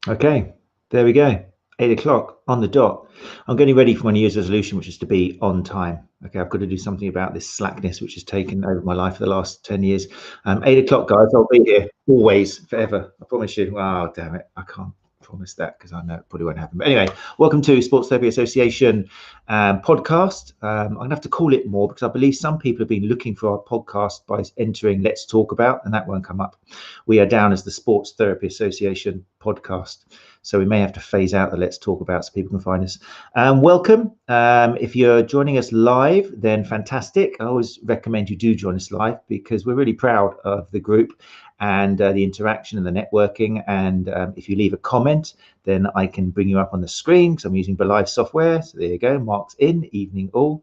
Okay, there we go. 8 o'clock on the dot. I'm getting ready for my New Year's resolution, which is to be on time. Okay, I've got to do something about this slackness which has taken over my life for the last 10 years. 8 o'clock, guys. I'll be here always, forever. I promise you. Oh, damn it. I can't promise that because I know it probably won't happen. But anyway, welcome to Sports Therapy Association podcast. I'm going to have to call it more because I believe some people have been looking for our podcast by entering Let's Talk About, and that won't come up. We are down as the Sports Therapy Association podcast. So we may have to phase out the Let's Talk About so people can find us. Welcome. If you're joining us live, then fantastic. I always recommend you do join us live because we're really proud of the group and the interaction and the networking. And if you leave a comment, then I can bring you up on the screen because I'm using Belive software. So there you go, marks in, evening all.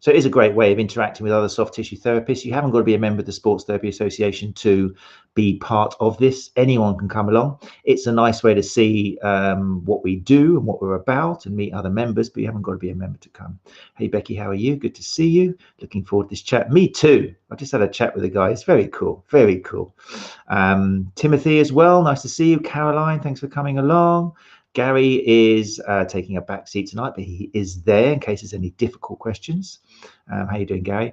So it is a great way of interacting with other soft tissue therapists. You haven't got to be a member of the Sports Therapy Association to be part of this. Anyone can come along. It's a nice way to see what we do and what we're about and meet other members, but you haven't got to be a member to come. Hey, Becky, how are you? Good to see you. Looking forward to this chat. Me too. I just had a chat with a guy. It's very cool. Very cool. Timothy as well. Nice to see you. Caroline, thanks for coming along. Gary is taking a back seat tonight, but he is there in case there's any difficult questions. How are you doing, Gary?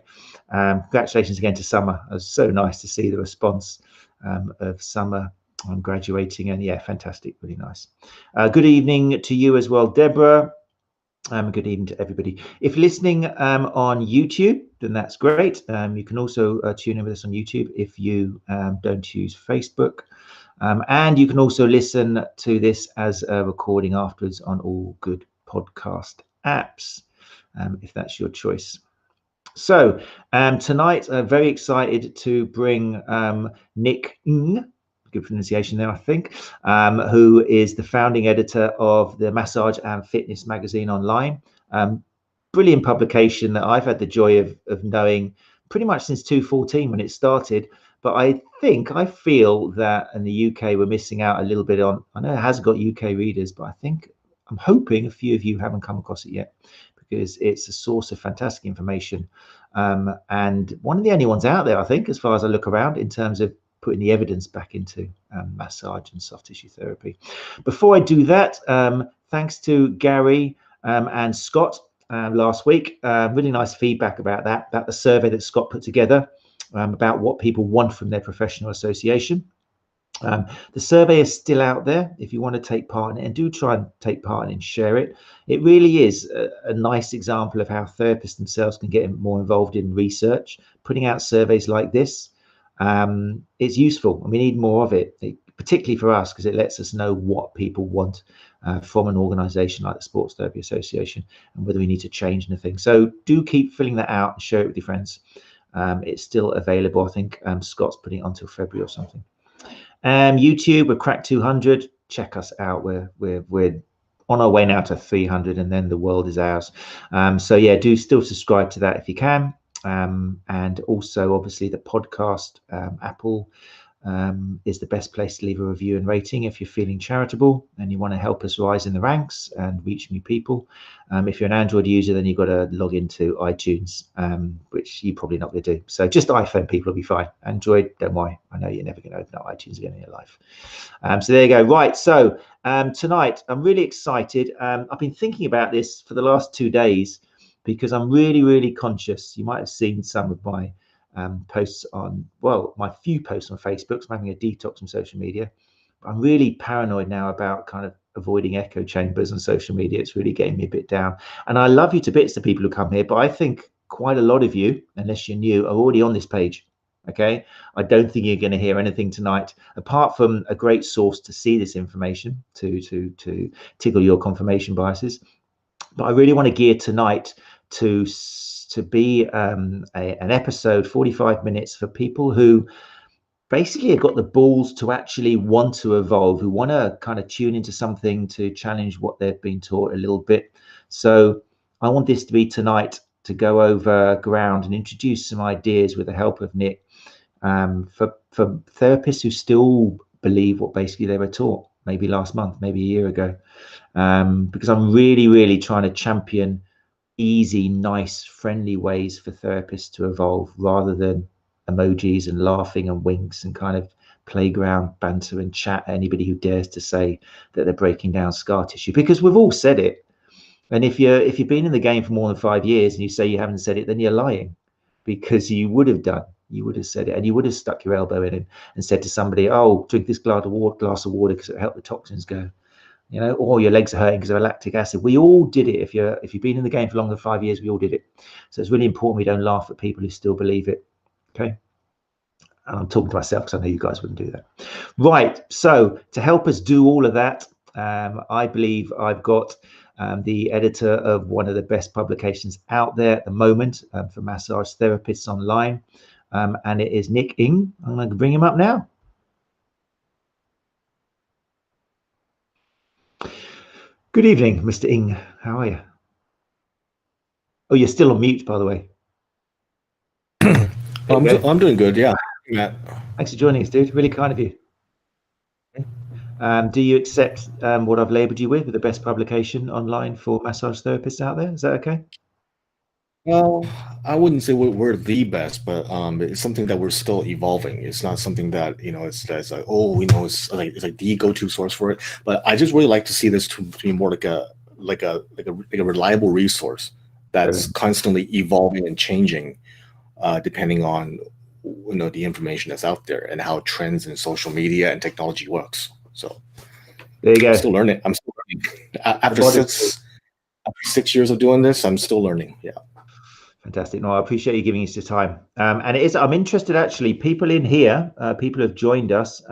Congratulations again to Summer. It was so nice to see the response of Summer on graduating. And yeah, fantastic. Really nice. Good evening to you as well, Deborah. Good evening to everybody. If listening on YouTube, then that's great. You can also tune in with us on YouTube if you don't use Facebook. And you can also listen to this as a recording afterwards on all good podcast apps, if that's your choice. So tonight, very excited to bring Nick Ng, good pronunciation there, I think, who is the founding editor of the Massage and Fitness magazine online. Brilliant publication that I've had the joy of knowing pretty much since 2014 when it started. But I feel that in the UK, we're missing out a little bit on, I know it has got UK readers, but I'm hoping a few of you haven't come across it yet because it's a source of fantastic information. And one of the only ones out there, I think, as far as I look around in terms of putting the evidence back into massage and soft tissue therapy. Before I do that, thanks to Gary and Scott last week. Really nice feedback about the survey that Scott put together. About what people want from their professional association. The survey is still out there if you want to take part in it, and do try and take part in it and share it. It really is a nice example of how therapists themselves can get more involved in research. Putting out surveys like this is useful, and we need more of it, particularly for us, because it lets us know what people want from an organization like the Sports Therapy Association and whether we need to change anything. So do keep filling that out and share it with your friends. It's still available. I think Scott's putting it on until February or something. YouTube, we're cracked 200. Check us out. We're on our way now to 300, and then the world is ours. So yeah, do still subscribe to that if you can. And also, obviously, the podcast, Apple is the best place to leave a review and rating if you're feeling charitable and you want to help us rise in the ranks and reach new people. If you're an Android user, then you've got to log into iTunes, which you're probably not going to do. So just iPhone people will be fine. Android, don't worry. I know you're never going to open up iTunes again in your life. So there you go. Right. So tonight, I'm really excited. I've been thinking about this for the last 2 days because I'm really, really conscious. You might have seen some of my posts on, well, my few posts on Facebook. So I'm having a detox from social media. I'm really paranoid now about kind of avoiding echo chambers on social media. It's really getting me a bit down. And I love you to bits, the people who come here, but I think quite a lot of you, unless you're new, are already on this page. Okay, I don't think you're going to hear anything tonight apart from a great source to see this information to tickle your confirmation biases. But I really want to gear tonight to be an episode 45 minutes for people who basically have got the balls to actually want to evolve, who want to kind of tune into something to challenge what they've been taught a little bit. So I want this to be tonight to go over ground and introduce some ideas with the help of Nick for therapists who still believe what basically they were taught maybe last month, maybe a year ago, because I'm really, really trying to champion easy, nice, friendly ways for therapists to evolve rather than emojis and laughing and winks and kind of playground banter and chat at anybody who dares to say that they're breaking down scar tissue, because we've all said it. And if you've been in the game for more than 5 years and you say you haven't said it, then you're lying, because you would have done. You would have said it, and you would have stuck your elbow in and said to somebody, "Oh, drink this glass of water because it'll help the toxins go." Or your legs are hurting because of lactic acid. We all did it. If you've been in the game for longer than 5 years, we all did it. So it's really important we don't laugh at people who still believe it. Okay. And I'm talking to myself because I know you guys wouldn't do that. Right. So to help us do all of that, I believe I've got the editor of one of the best publications out there at the moment for massage therapists online. And it is Nick Ng. I'm going to bring him up now. Good evening, Mr. Ng. How are you? Oh, you're still on mute, by the way. I'm doing good, yeah. Thanks for joining us, dude. Really kind of you. Do you accept what I've labelled you with the best publication online for massage therapists out there? Is that okay? Well, I wouldn't say we're the best, but it's something that we're still evolving. It's not something that it's like, oh, we know it's like the go-to source for it. But I just really like to see this to be more like a reliable resource that's constantly evolving and changing, depending on the information that's out there and how trends in social media and technology works. So there you go. I'm still learning. After 6 years of doing this, I'm still learning. Yeah. Fantastic. No, I appreciate you giving us your time. And I'm interested, actually, people in here, people who have joined us,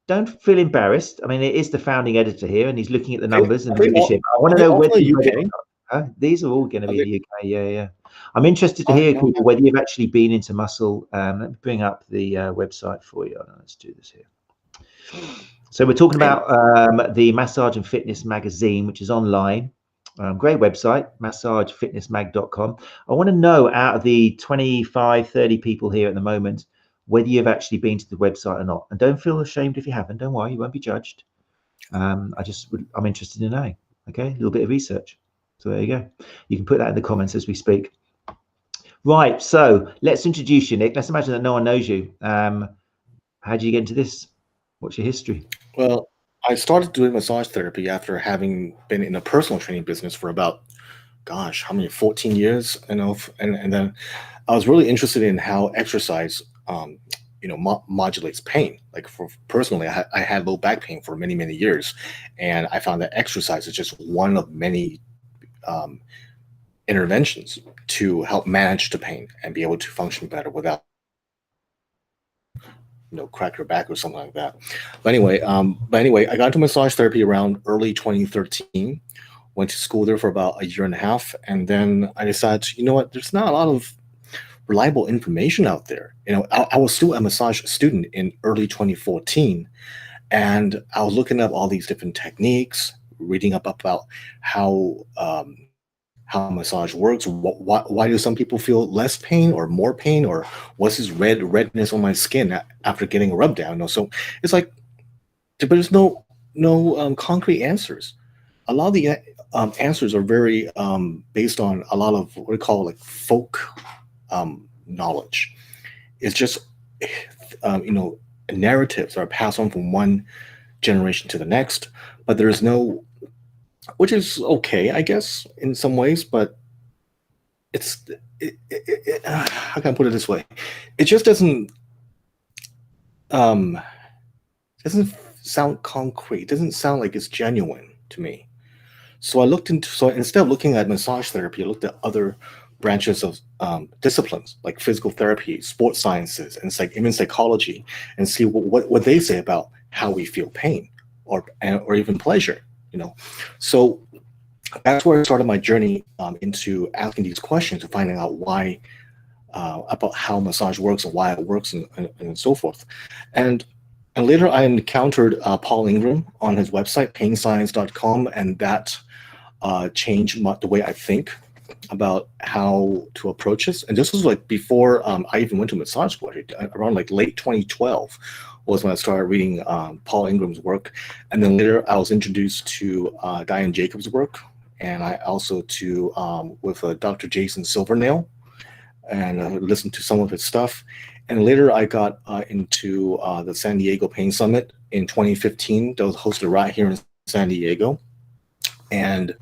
don't feel embarrassed. I mean, it is the founding editor here, and he's looking at the numbers and leadership. I want to know whether these are all going to be in the UK. Yeah. I'm interested to hear, people, whether you've actually been into muscle. Let me bring up the website for you. Let's do this here. So we're talking about the Massage and Fitness magazine, which is online. Great website, massagefitnessmag.com. I want to know, out of the 25, 30 people here at the moment, whether you've actually been to the website or not. And don't feel ashamed if you haven't. Don't worry, you won't be judged. I'm interested in knowing. Okay, a little bit of research. So there you go. You can put that in the comments as we speak. Right, so let's introduce you, Nick. Let's imagine that no one knows you. How did you get into this? What's your history? Well, I started doing massage therapy after having been in a personal training business for about, 14 years, and then I was really interested in how exercise, modulates pain. Like personally, I had low back pain for many, many years, and I found that exercise is just one of many interventions to help manage the pain and be able to function better without crack your back or something like that. But anyway, I got into massage therapy around early 2013. Went to school there for about a year and a half, and then I decided, there's not a lot of reliable information out there. I was still a massage student in early 2014, and I was looking up all these different techniques, reading up about how massage works. Why do some people feel less pain or more pain, or what's this redness on my skin after getting a rub down? So it's like, but there's no concrete answers. A lot of the answers are very based on a lot of what we call like folk knowledge. It's just narratives are passed on from one generation to the next, but there's no, which is okay, I guess, in some ways, but how can I put it this way? It just doesn't sound concrete. It doesn't sound like it's genuine to me. So instead of looking at massage therapy, I looked at other branches of disciplines like physical therapy, sports sciences, and even psychology, and see what they say about how we feel pain or even pleasure. So that's where I started my journey into asking these questions and finding out why, about how massage works and why it works and so forth. And later I encountered Paul Ingram on his website, painscience.com, and that changed the way I think about how to approach this. And this was like before I even went to massage school. Around like late 2012 was when I started reading Paul Ingram's work. And then later I was introduced to Diane Jacobs' work, and I also with Dr. Jason Silvernail. and listened to some of his stuff. And later I got into the San Diego Pain Summit in 2015 that was hosted right here in San Diego. And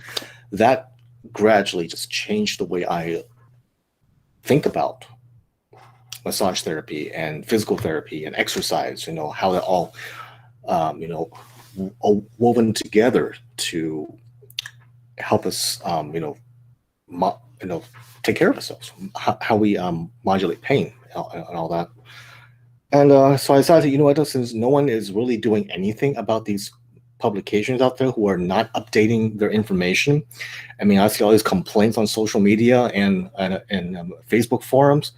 that gradually just changed the way I think about massage therapy and physical therapy and exercise, how they're all, woven together to help us, take care of ourselves, how we modulate pain and all that. And so I decided, since no one is really doing anything about these publications out there who are not updating their information. I mean, I see all these complaints on social media and Facebook forums.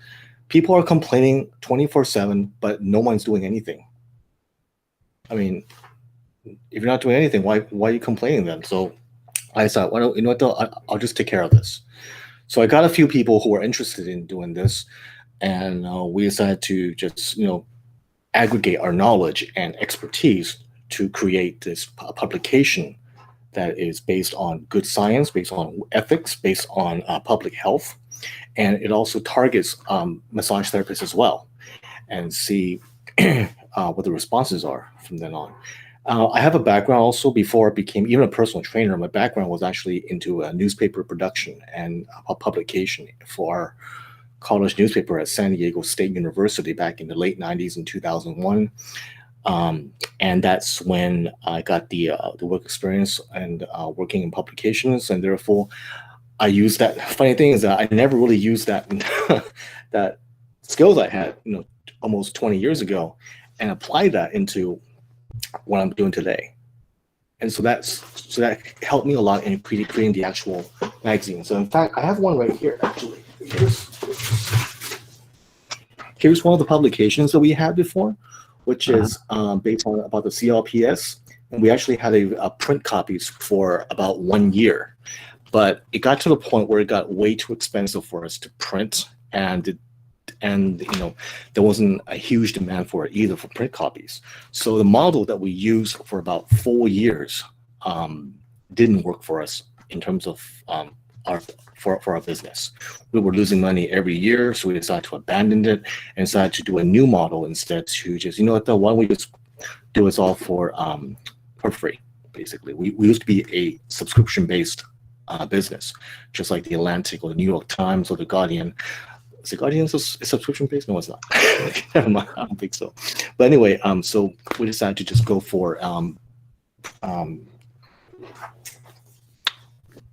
People are complaining 24/7, but no one's doing anything. I mean, if you're not doing anything, why are you complaining then? So I thought, well, I'll just take care of this. So I got a few people who are interested in doing this, and we decided to just, aggregate our knowledge and expertise to create this publication that is based on good science, based on ethics, based on public health. And it also targets massage therapists as well, and see what the responses are from then on. I have a background also before I became even a personal trainer. My background was actually into newspaper production and publication for our college newspaper at San Diego State University back in the late 90s and 2001. And that's when I got the work experience and working in publications, and therefore I used that. Funny thing is that I never really used that that skills I had, almost 20 years ago, and applied that into what I'm doing today. And so that helped me a lot in creating the actual magazine. So in fact, I have one right here actually. Here's one of the publications that we had before, which is based on about the CLPS, and we actually had a print copies for about 1 year, but it got to the point where it got way too expensive for us to print, and there wasn't a huge demand for it either for print copies. So the model that we used for about 4 years didn't work for us in terms of for our business. We were losing money every year, so we decided to abandon it and decided to do a new model instead, to just, why don't we just do it all for free, basically. We used to be a subscription-based business, just like the Atlantic or the New York Times or the Guardian. Is the Guardian subscription-based? No, it's not. Never mind, I don't think so. But anyway, so we decided to just go for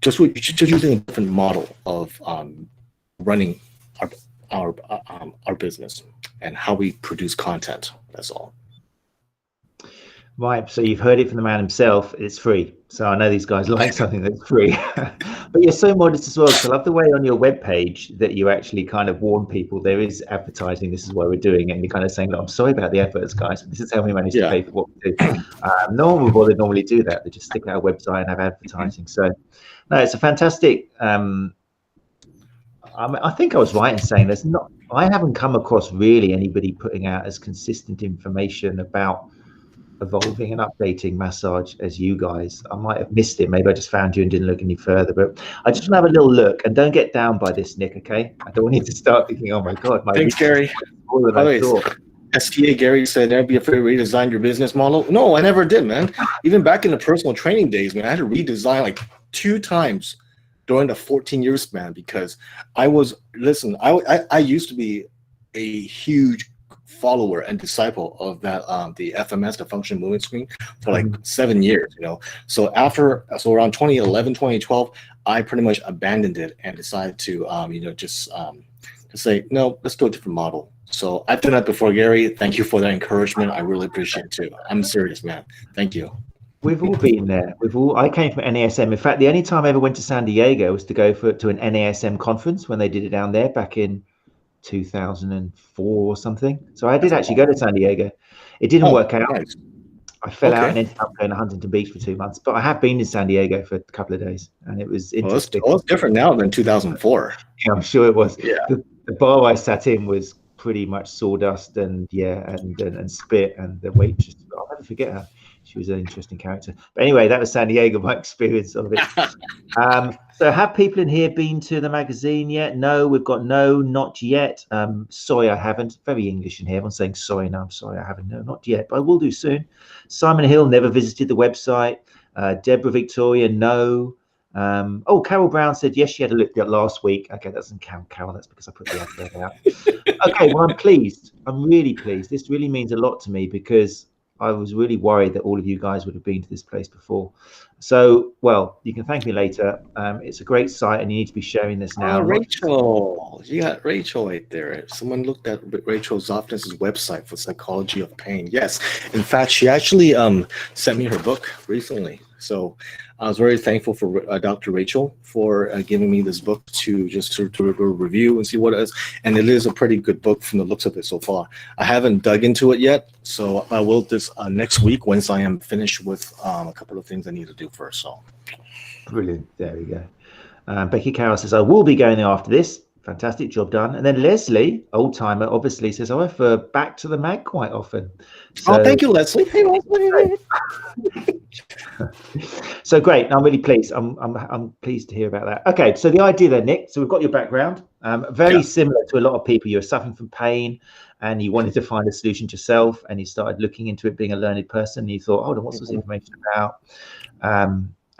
just using a different model of running our business and how we produce content. That's all. Right, so you've heard it from the man himself. It's free. So I know these guys like something that's free. But you're so modest as well. So I love the way on your webpage that you actually kind of warn people there is advertising. This is why we're doing it. And you're kind of saying, I'm sorry about the adverts, guys. This is how we manage to pay for what we do. No one would normally do that. They just stick out a website and have advertising. So no, it's a fantastic. I think I was right in saying I haven't come across really anybody putting out as consistent information about evolving and updating massage as you guys. I might have missed it. Maybe I just found you and didn't look any further, but I just want to have a little look, and don't get down by this, Nick. Okay, I don't want you to start thinking, oh my god, thanks, Gary. STA Gary said, never be afraid to redesign your business model. No, I never did, man. Even back in the personal training days, man, I had to redesign like 2 times during the 14 years span, because I used to be a huge follower and disciple of that the FMS, the functional movement screen, for like 7 years. So around 2011, 2012, I pretty much abandoned it and decided to just say, no, let's do a different model. So I've done that before, Gary. Thank you for that encouragement. I really appreciate it too. I'm serious, man. Thank you. We've all been there. I came from NASM. In fact, the only time I ever went to San Diego was to go to an NASM conference when they did it down there back in 2004 or something. So I did actually go to San Diego. It didn't work out. Nice. I fell out and ended up going to Huntington Beach for 2 months. But I have been in San Diego for a couple of days, and it was interesting. Well, it's different now than 2004. Yeah, I'm sure it was. Yeah. The bar I sat in was pretty much sawdust and spit, and the waitress, I'll never forget her. She was an interesting character. But anyway, that was San Diego, my experience of it. So have people in here been to the magazine yet? No, we've got no, not yet. Sorry, I haven't. Very English in here. Everyone's saying sorry. No, I'm sorry, I haven't. No, not yet, but I will do soon. Simon Hill never visited the website. Deborah Victoria, no. Oh, Carol Brown said yes, she had a look at last week. Okay, that doesn't count, Carol. That's because I put the advert out. Okay, well, I'm pleased. I'm really pleased. This really means a lot to me because I was really worried that all of you guys would have been to this place before. So, well, you can thank me later. It's a great site and you need to be sharing this now. Rachel, you got Rachel right there. Someone looked at Rachel Zofness's website for psychology of pain. Yes, in fact, she actually sent me her book recently. So I was very thankful for Dr. Rachel for giving me this book to review and see what it is. And it is a pretty good book from the looks of it so far. I haven't dug into it yet, so I will this next week once I am finished with a couple of things I need to do first. So brilliant. There we go. Becky Carroll says, I will be going there after this. Fantastic job done. And then Leslie, old timer, obviously says, I refer back to the mag quite often. So, thank you, Leslie. Hey, Leslie. So great. I'm really pleased. I'm pleased to hear about that. Okay, so the idea then, Nick. So we've got your background. Very similar to a lot of people. You're suffering from pain, and you wanted to find a solution yourself, and you started looking into it, being a learned person. And you thought, hold on, what's this information about?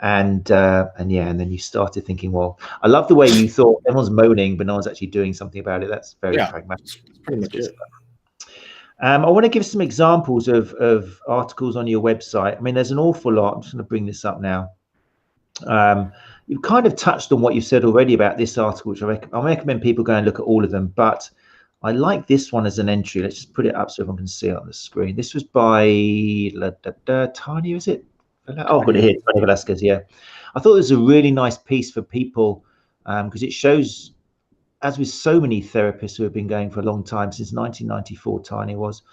And then you started thinking, well, I love the way you thought everyone's moaning, but no one's actually doing something about it. That's very pragmatic. That's pretty much it. I want to give some examples of articles on your website. I mean, there's an awful lot. I'm just going to bring this up now. You've kind of touched on what you said already about this article, which I recommend people go and look at all of them. But I like this one as an entry. Let's just put it up so everyone can see it on the screen. This was by Tanya, is it? Oh, I've got it here. Tanya Velasquez, yeah. I thought it was a really nice piece for people because it shows, as with so many therapists who have been going for a long time, since 1994, Tanya was,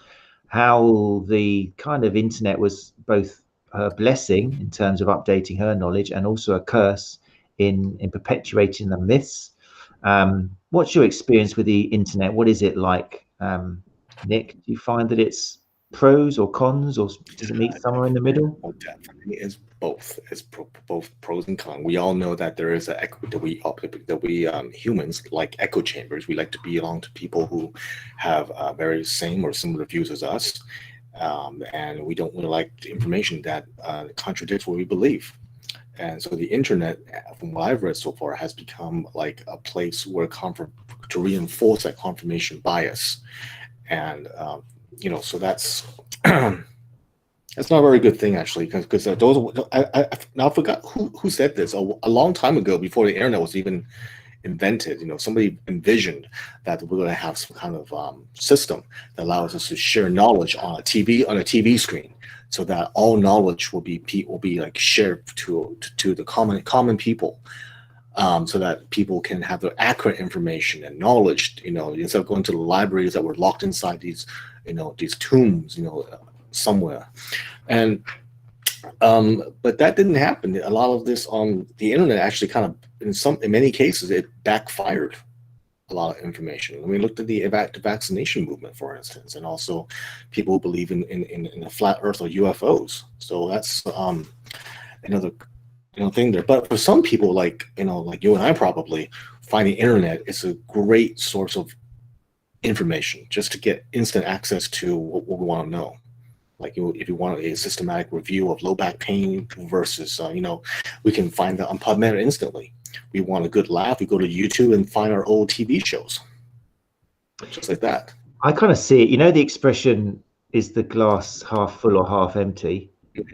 how the kind of internet was both her blessing in terms of updating her knowledge and also a curse in perpetuating the myths. What's your experience with the internet? What is it like, Nick? Do you find that it's pros or cons, or does it meet somewhere in the middle? Oh, definitely, it's both. It's both pros and cons. We all know that there is that we humans like echo chambers. We like to belong to people who have very same or similar views as us, and we don't really like the information that contradicts what we believe. And so the internet, from what I've read so far, has become like a place where to reinforce that confirmation bias, and so that's that's not a very good thing, actually, because those I forgot who said this a long time ago, before the internet was even invented. Somebody envisioned that we're going to have some kind of system that allows us to share knowledge on a TV screen, so that all knowledge will be like shared to the common people. So that people can have the accurate information and knowledge, instead of going to the libraries that were locked inside these tombs, somewhere. And but that didn't happen. A lot of this on the internet actually kind of, in many cases, it backfired a lot of information. We looked at the vaccination movement, for instance, and also people who believe in a flat Earth or UFOs. So that's another thing there. But for some people, like you and I, probably find the internet is a great source of information, just to get instant access to what we want to know. Like if you want a systematic review of low back pain versus we can find that on PubMed instantly. We want a good laugh, we go to YouTube and find our old TV shows, just like that. I kind of see it. The expression, is the glass half full or half empty?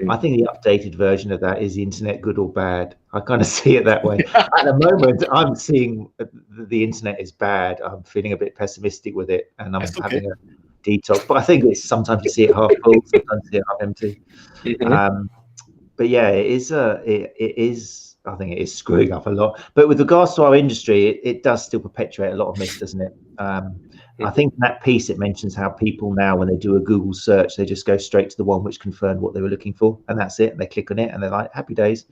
I think the updated version of that is the internet good or bad. I kind of see it that way. At the moment, I'm seeing the internet is bad. I'm feeling a bit pessimistic with it, and I'm having a detox. But I think it's sometimes you see it half full, sometimes you see it half empty. But yeah, it is. I think it is screwing up a lot. But with regards to our industry, it does still perpetuate a lot of myths, doesn't it? I think in that piece it mentions how people now, when they do a Google search, they just go straight to the one which confirmed what they were looking for, and that's it. And they click on it, and they're like, happy days.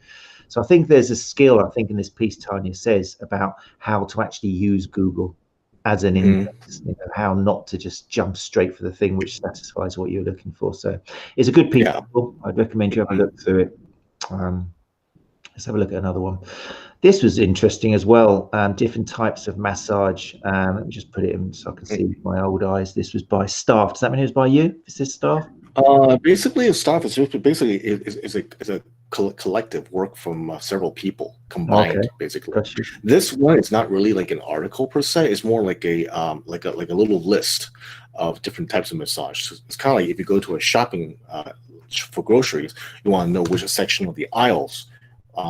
So I think there's a skill, I think, in this piece Tanya says about how to actually use Google as an index, how not to just jump straight for the thing which satisfies what you're looking for. So it's a good piece. I'd recommend you have a look through it. Let's have a look at another one. This was interesting as well. Different types of massage. Let me just put it in so I can see with my old eyes. This was by staff. Does that mean it was by you? Is this staff? Basically, a staff is basically is a collective work from several people combined. Okay. Basically, Gotcha. this one is not really like an article per se. It's more like a little list of different types of massage. So it's kind of like if you go to a shopping for groceries, you want to know which section of the aisles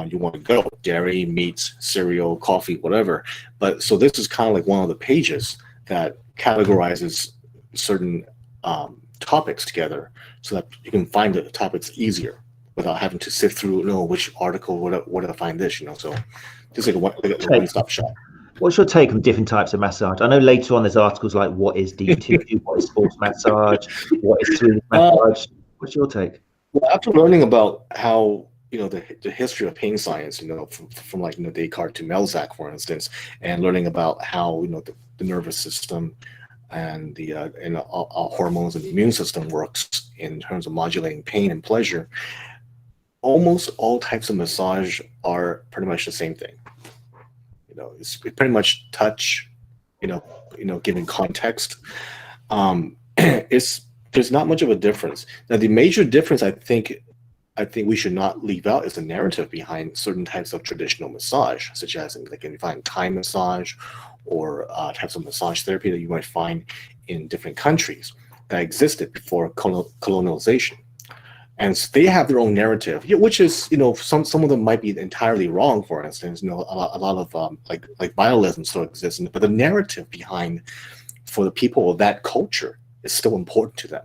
you want to go: dairy, meats, cereal, coffee, whatever. But so this is kind of like one of the pages that categorizes certain topics together, so that you can find the topics easier without having to sift through, which article, where did I find this, so just like a one-stop shop. What's your take on different types of massage? I know later on there's articles like what is deep tissue, what is sports massage, what is smooth massage. What's your take? Well, after learning about how the history of pain science, from like Descartes to Melzack, for instance, and learning about how the nervous system and the hormones and the immune system works in terms of modulating pain and pleasure, almost all types of massage are pretty much the same thing. It's pretty much touch, given context. There's not much of a difference. Now, the major difference I think we should not leave out is the narrative behind certain types of traditional massage, such as like you find Thai massage or types of massage therapy that you might find in different countries that existed before colonialization. And so they have their own narrative, which is, some of them might be entirely wrong. For instance, a lot of like biolism still exists, but the narrative behind for the people of that culture is still important to them.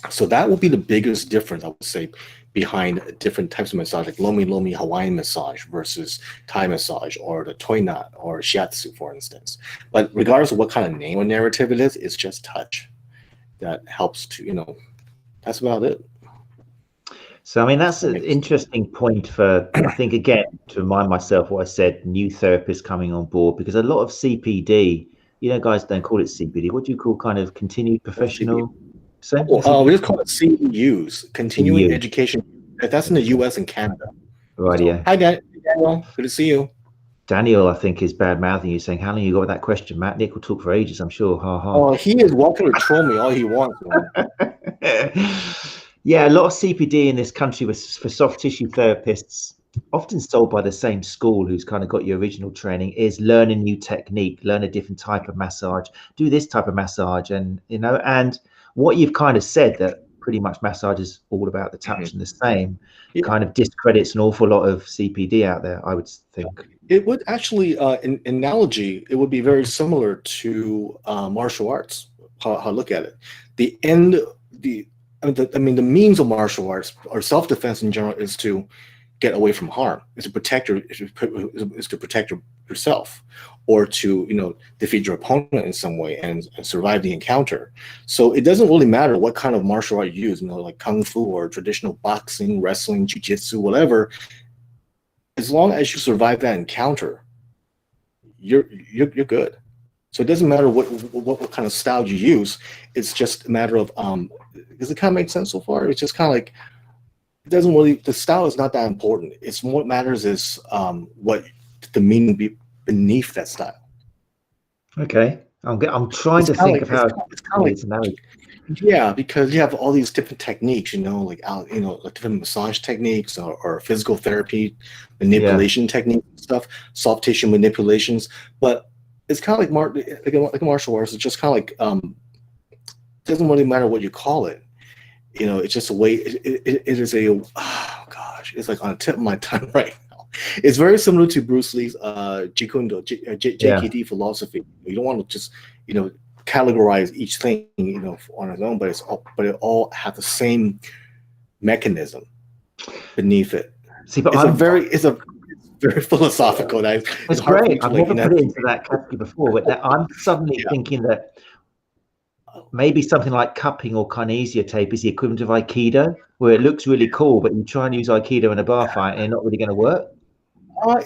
So that will be the biggest difference, I would say, behind different types of massage, like Lomi Hawaiian massage versus Thai massage, or the Toinat or Shiatsu, for instance. But regardless of what kind of name or narrative it is, it's just touch that helps to, that's about it. So, I mean, that's an interesting point for, I think, again, to remind myself what I said, new therapists coming on board, because a lot of CPD, guys don't call it CPD. What do you call kind of continued professional? We just call it CEUs, continuing education. That's in the US and Canada. Right, yeah. Hi, Daniel. Good to see you. Daniel, I think, is bad mouthing you, saying, how long you got with that question, Matt? Nick will talk for ages, I'm sure. Ha ha. Oh, he is welcome to troll me all he wants. Yeah, a lot of CPD in this country was for soft tissue therapists, often sold by the same school who's kind of got your original training, is learn a new technique, learn a different type of massage, do this type of massage. And, and what you've kind of said, that pretty much massage is all about the touch and the same, kind of discredits an awful lot of CPD out there, I would think. It would actually, in analogy, it would be very similar to martial arts, how I look at it. The means of martial arts or self-defense in general is to get away from harm, is to protect yourself, or to defeat your opponent in some way and survive the encounter. So it doesn't really matter what kind of martial art you use, like kung fu or traditional boxing, wrestling, jiu-jitsu, whatever. As long as you survive that encounter, you're good. So it doesn't matter what kind of style you use. It's just a matter of does it kind of make sense so far? It's just kind of like, it doesn't really, the style is not that important. It's what matters is what the meaning be beneath that style. Okay, I'm trying to think of how it's kind of like, yeah, because you have all these different techniques, like different massage techniques or physical therapy manipulation techniques and stuff, soft tissue manipulations. But it's kind of like martial arts. It's just kind of like it doesn't really matter what you call it. It's just a way. It is a, oh gosh, it's like on the tip of my tongue right now. It's very similar to Bruce Lee's Jeet Kune Do, JKD philosophy. You don't want to just categorize each thing on its own, but it all have the same mechanism beneath it. See, but it's very philosophical. It's great. I've never put it into that category before, but I'm suddenly thinking that maybe something like cupping or kinesia tape is the equivalent of Aikido, where it looks really cool, but you try and use Aikido in a bar fight and it's not really going to work.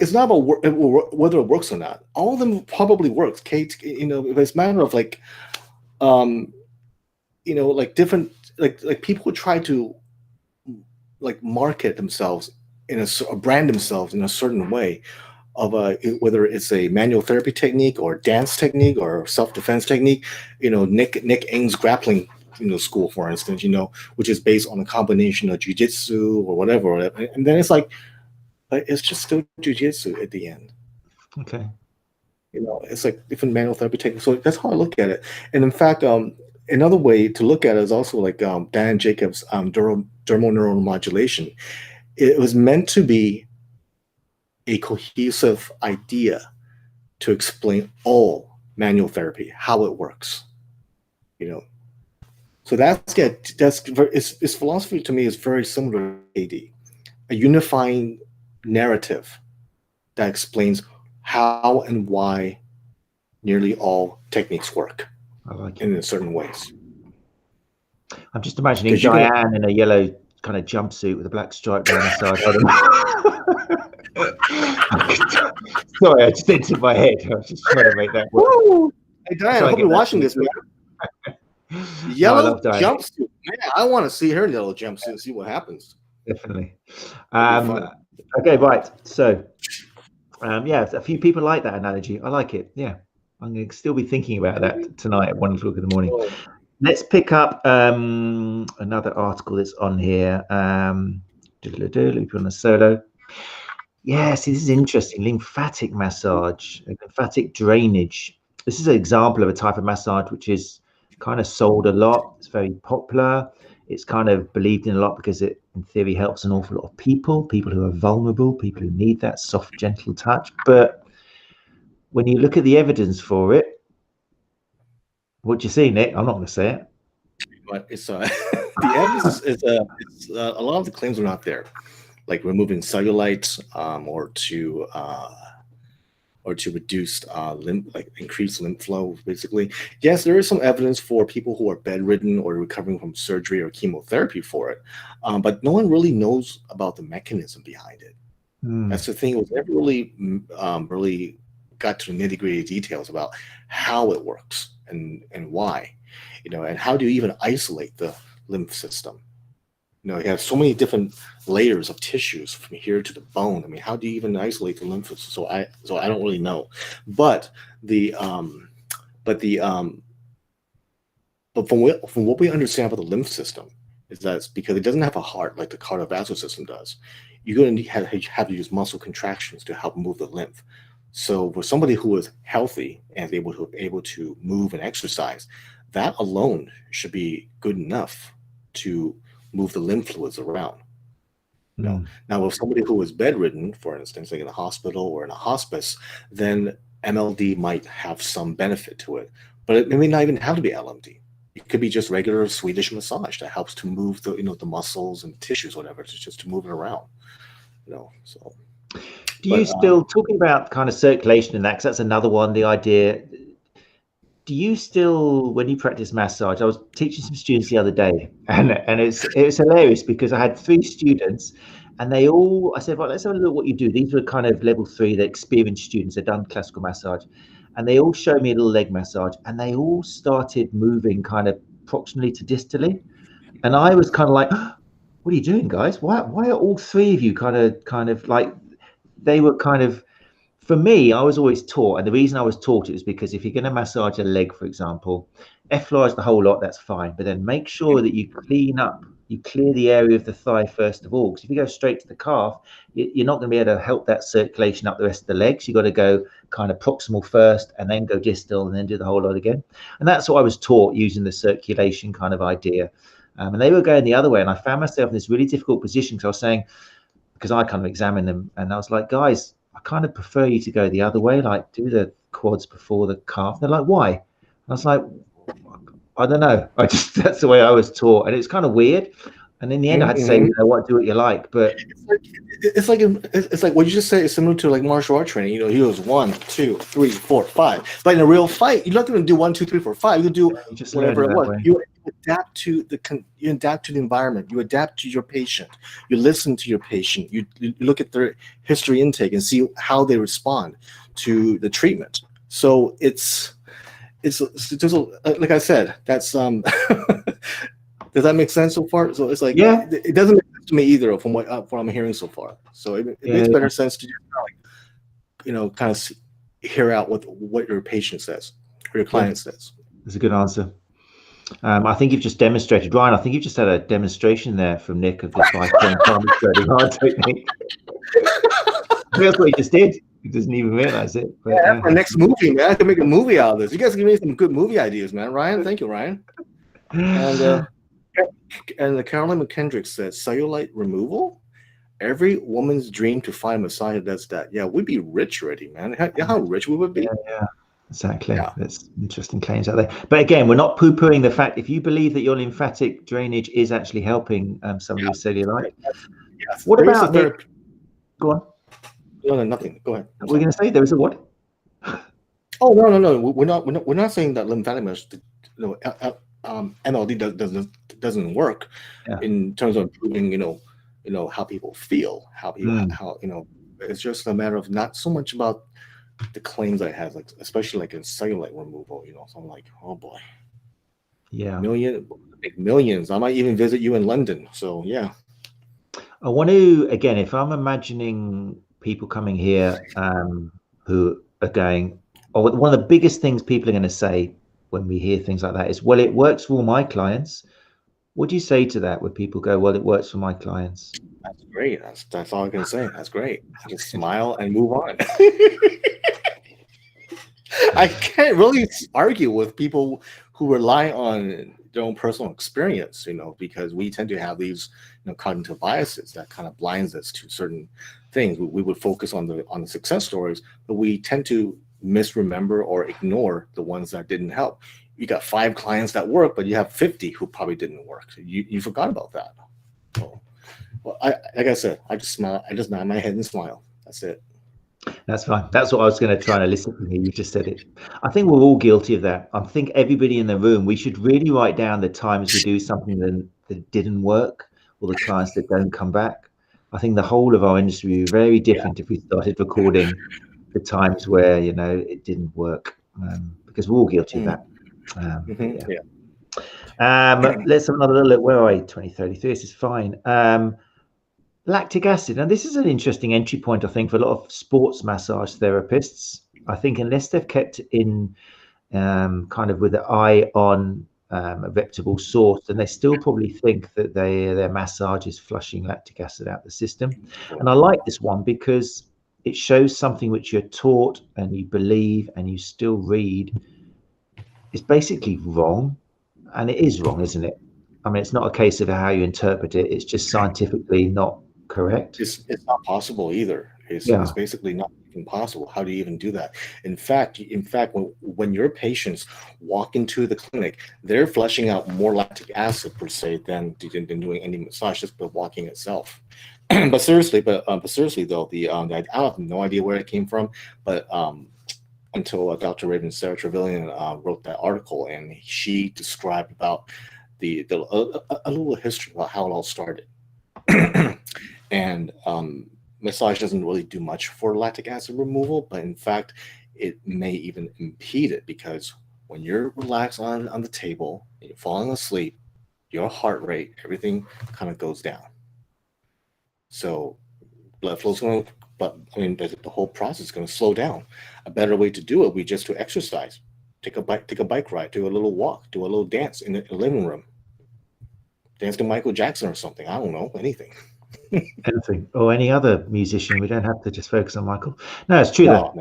It's not about whether it works or not. All of them probably works. Kate, it's a matter of like, like different, like people try to like market themselves or brand themselves in a certain way. whether it's a manual therapy technique or dance technique or self-defense technique. Nick Ng's grappling school, for instance, which is based on a combination of jiu-jitsu or whatever, and then it's like it's just still jiu-jitsu at the end. Okay. It's like different manual therapy techniques. So that's how I look at it. And in fact, another way to look at it is also like Dan Jacobs' dermal neuromodulation. It was meant to be a cohesive idea to explain all manual therapy, how it works. So its philosophy to me is very similar to AD, a unifying narrative that explains how and why nearly all techniques work. I like in certain ways. I'm just imagining Diane in a yellow kind of jumpsuit with a black stripe down the side. Sorry, I just entered my head. I was just trying to make that work. Hey Diane, I hope you're watching this, man. Yellow jumpsuit, man. I want to see her yellow jumpsuit and see what happens. Definitely. Okay, right. So, yeah, a few people like that analogy. I like it. Yeah, I'm going to still be thinking about that tonight at 1 o'clock in the morning. Oh. Let's pick up another article that's on here. Loop on a solo. Yeah, see, this is interesting. Lymphatic massage, lymphatic drainage. This is an example of a type of massage which is kind of sold a lot. It's very popular. It's kind of believed in a lot because it, in theory, helps an awful lot of people who are vulnerable, people who need that soft, gentle touch. But when you look at the evidence for it, what do you see, Nick? I'm not going to say it. But it's the evidence is a lot of the claims are not there, like removing cellulite or to reduce increase lymph flow, basically. Yes, there is some evidence for people who are bedridden or recovering from surgery or chemotherapy for it, but no one really knows about the mechanism behind it. That's the thing. It was never really really got to the nitty-gritty details about how it works and why, and how do you even isolate the lymph system? You have so many different layers of tissues from here to the bone. I mean, how do you even isolate the lymph system? So I don't really know, but from what we understand about the lymph system is that it's because it doesn't have a heart like the cardiovascular system does. You're going to have to use muscle contractions to help move the lymph. So for somebody who is healthy and is able to move and exercise, that alone should be good enough to move the lymph fluids around. Now, with somebody who is bedridden, for instance, like in a hospital or in a hospice, then MLD might have some benefit to it, but it may not even have to be LMD. It could be just regular Swedish massage that helps to move the the muscles and tissues, whatever, just to move it around. So. Do you still talking about kind of circulation and that? Because that's another one. The idea. Do you still, when you practice massage? I was teaching some students the other day, and it was hilarious because I had 3 students, and I said, right, let's have a look at what you do. These were kind of level 3, they're experienced students, they've done classical massage, and they all showed me a little leg massage, and they all started moving kind of proximally to distally, and I was kind of like, what are you doing, guys? Why are all 3 of you kind of like, they were kind of. For me, I was always taught, and the reason I was taught it is because if you're going to massage a leg, for example, effleurize the whole lot, that's fine. But then make sure that you clear the area of the thigh first of all. Because if you go straight to the calf, you're not going to be able to help that circulation up the rest of the legs. You've got to go kind of proximal first and then go distal and then do the whole lot again. And that's what I was taught using the circulation kind of idea. And they were going the other way. And I found myself in this really difficult position because I was saying, because I kind of examined them and I was like, guys, I kind of prefer you to go the other way, like do the quads before the calf. They're like, why? And I was like, I don't know. That's the way I was taught. And it's kind of weird. And in the end, I had to say, do what you like. But it's like what you just said is similar to like martial art training. He goes 1, 2, 3, 4, 5. But in a real fight, you're not going to do 1, 2, 3, 4, 5. You do whatever it was. You adapt to the environment. You adapt to your patient. You listen to your patient. You look at their history intake and see how they respond to the treatment. So it's just like I said. That's Does that make sense so far? So it's like, yeah, it doesn't make sense to me either from what I'm hearing so far. So it makes better sense to just kind of hear out what your patient says or your client says. That's a good answer. I think you've just demonstrated, Ryan. I think you've just had a demonstration there from Nick of the 5-point spreading hard technique. That's what he just did. He doesn't even realize it. But, yeah, for next movie, man. I can make a movie out of this. You guys give me some good movie ideas, man. Ryan, thank you, Ryan. And Carolyn McKendrick said, cellulite removal? Every woman's dream to find a massage that does that. Yeah, we'd be rich already, man. How rich we would be. Yeah. Exactly. Yeah. That's interesting claims out there. But again, we're not poo-pooing the fact if you believe that your lymphatic drainage is actually helping somebody with cellulite. Yes. What about Nick? Go on. No, nothing. Go ahead. We're going to say there is a what? Oh no. We're not saying that lymphatic massage, MLD doesn't work in terms of improving, how people feel, how it's just a matter of not so much about the claims I have, like especially like in cellulite removal, so I'm like, oh boy, millions. I might even visit you in London. So yeah, I want to again, if I'm imagining people coming here who are going, one of the biggest things people are going to say when we hear things like that is, well, it works for all my clients. What do you say to that when people go, well, it works for my clients? That's great. That's all I can say. That's great. Just smile and move on. I can't really argue with people who rely on their own personal experience, because we tend to have these cognitive biases that kind of blinds us to certain things. We would focus on the success stories, but we tend to misremember or ignore the ones that didn't help. You got 5 clients that work, but you have 50 who probably didn't work. So you forgot about that. So, well, like I said, I just smile. I just nod my head and smile. That's it. That's fine. That's what I was going to try and elicit from you. You just said it. I think we're all guilty of that. I think everybody in the room, we should really write down the times we do something that didn't work, or the clients that don't come back. I think the whole of our industry would be very different if we started recording the times where it didn't work, because we're all guilty of that. Let's have another look. Where are we? 2033. This is fine. Lactic acid. Now, this is an interesting entry point, I think, for a lot of sports massage therapists. I think unless they've kept in kind of with the eye on a reputable source, then they still probably think that their massage is flushing lactic acid out the system. And I like this one because it shows something which you're taught and you believe and you still read is basically wrong. And it is wrong, isn't it? I mean, it's not a case of how you interpret it. It's just scientifically not correct. It's not possible either. It's basically not even possible. How do you even do that? In fact, when your patients walk into the clinic, they're flushing out more lactic acid per se than doing any massage just by walking itself. But seriously though, I have no idea where it came from, but until Dr. Raven Sarah Trevelyan wrote that article, and she described about a little history about how it all started. And massage doesn't really do much for lactic acid removal, but in fact, it may even impede it, because when you're relaxed on the table and you're falling asleep, your heart rate, everything kind of goes down. So blood flow's going to, the whole process is going to slow down. A better way to do it would be just to exercise. Take a bike ride, do a little walk, do a little dance in the living room. Dance to Michael Jackson or something. I don't know, anything. Anything, or any other musician. We don't have to just focus on Michael. No, it's true. No.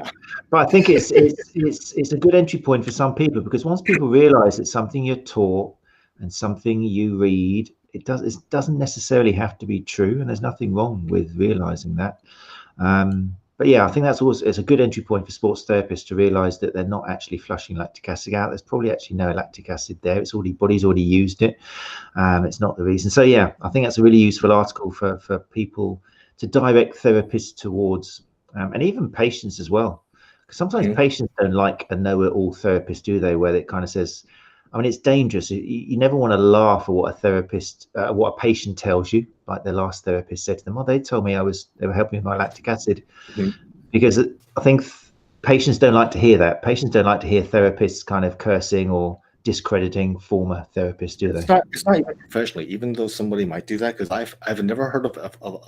But I think it's a good entry point for some people, because once people realize that something you're taught and something you read, it doesn't necessarily have to be true, and there's nothing wrong with realizing that. But yeah, I think it's a good entry point for sports therapists to realize that they're not actually flushing lactic acid out. There's probably actually no lactic acid there. It's body's already used it. It's not the reason. So yeah, I think that's a really useful article for people to direct therapists towards, and even patients as well. Because sometimes patients don't like a know-it-all therapist, do they? Where it kind of says, I mean, it's dangerous. You never want to laugh at what a patient tells you. Like their last therapist said to them, "Oh, they told me they were helping with my lactic acid," because I think patients don't like to hear that. Patients don't like to hear therapists kind of cursing or discrediting former therapists, do they? It's not even professionally, even though somebody might do that, because I've never heard of